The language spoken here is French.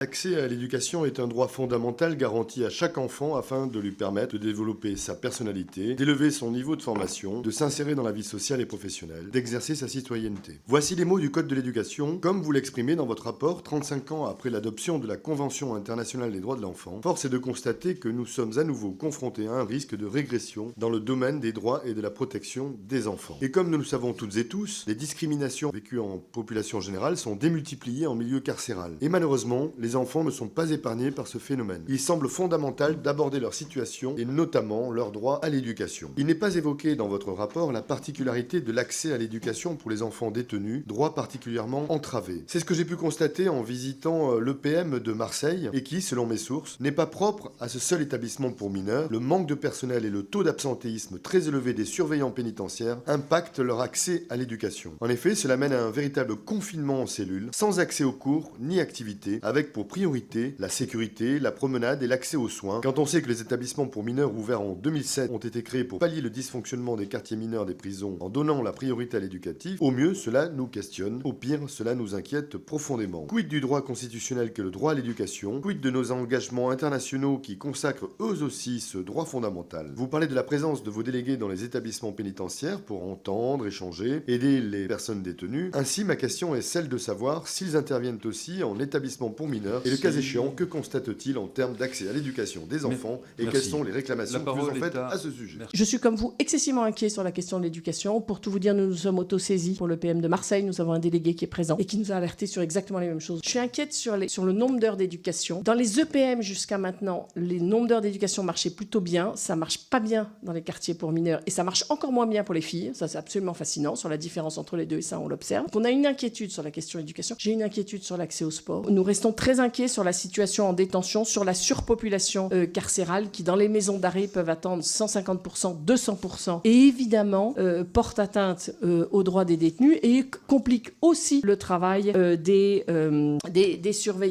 L'accès à l'éducation est un droit fondamental garanti à chaque enfant afin de lui permettre de développer sa personnalité, d'élever son niveau de formation, de s'insérer dans la vie sociale et professionnelle, d'exercer sa citoyenneté. Voici les mots du Code de l'éducation, comme vous l'exprimez dans votre rapport 35 ans après l'adoption de la Convention internationale des droits de l'enfant. Force est de constater que nous sommes à nouveau confrontés à un risque de régression dans le domaine des droits et de la protection des enfants. Et comme nous le savons toutes et tous, les discriminations vécues en population générale sont démultipliées en milieu carcéral. Et malheureusement, les enfants ne sont pas épargnés par ce phénomène. Il semble fondamental d'aborder leur situation et notamment leur droit à l'éducation. Il n'est pas évoqué dans votre rapport la particularité de l'accès à l'éducation pour les enfants détenus, droit particulièrement entravé. C'est ce que j'ai pu constater en visitant l'EPM de Marseille et qui, selon mes sources, n'est pas propre à ce seul établissement pour mineurs. Le manque de personnel et le taux d'absentéisme très élevé des surveillants pénitentiaires impactent leur accès à l'éducation. En effet, cela mène à un véritable confinement en cellule, sans accès aux cours ni activités, avec pour priorité la sécurité, la promenade et l'accès aux soins. Quand on sait que les établissements pour mineurs ouverts en 2007 ont été créés pour pallier le dysfonctionnement des quartiers mineurs des prisons en donnant la priorité à l'éducatif, au mieux cela nous questionne, au pire cela nous inquiète profondément. Quid du droit constitutionnel que le droit à l'éducation? Quid de nos engagements internationaux qui consacrent eux aussi ce droit fondamental? Vous parlez de la présence de vos délégués dans les établissements pénitentiaires pour entendre, échanger, aider les personnes détenues. Ainsi, ma question est celle de savoir s'ils interviennent aussi en établissement pour mineurs et le cas échéant, que constate-t-il en termes d'accès à l'éducation des enfants et quelles sont les réclamations que vous en faites à ce sujet? Je suis comme vous excessivement inquiet sur la question de l'éducation. Pour tout vous dire, nous nous sommes autosaisis pour le PM de Marseille. Nous avons un délégué qui est présent et qui nous a alertés sur exactement les mêmes choses. Je suis inquiète sur le nombre d'heures d'éducation. Dans les EPM jusqu'à maintenant, les nombres d'heures d'éducation marchaient plutôt bien. Ça marche pas bien dans les quartiers pour mineurs et ça marche encore moins bien pour les filles. Ça, c'est absolument fascinant sur la différence entre les deux et ça, on l'observe. Donc, on a une inquiétude sur la question de l'éducation. J'ai une inquiétude sur l'accès au sport. Nous restons très inquiets sur la situation en détention, sur la surpopulation carcérale qui, dans les maisons d'arrêt, peuvent attendre 150%, 200%, et évidemment porte atteinte aux droits des détenus et complique aussi le travail des surveillants.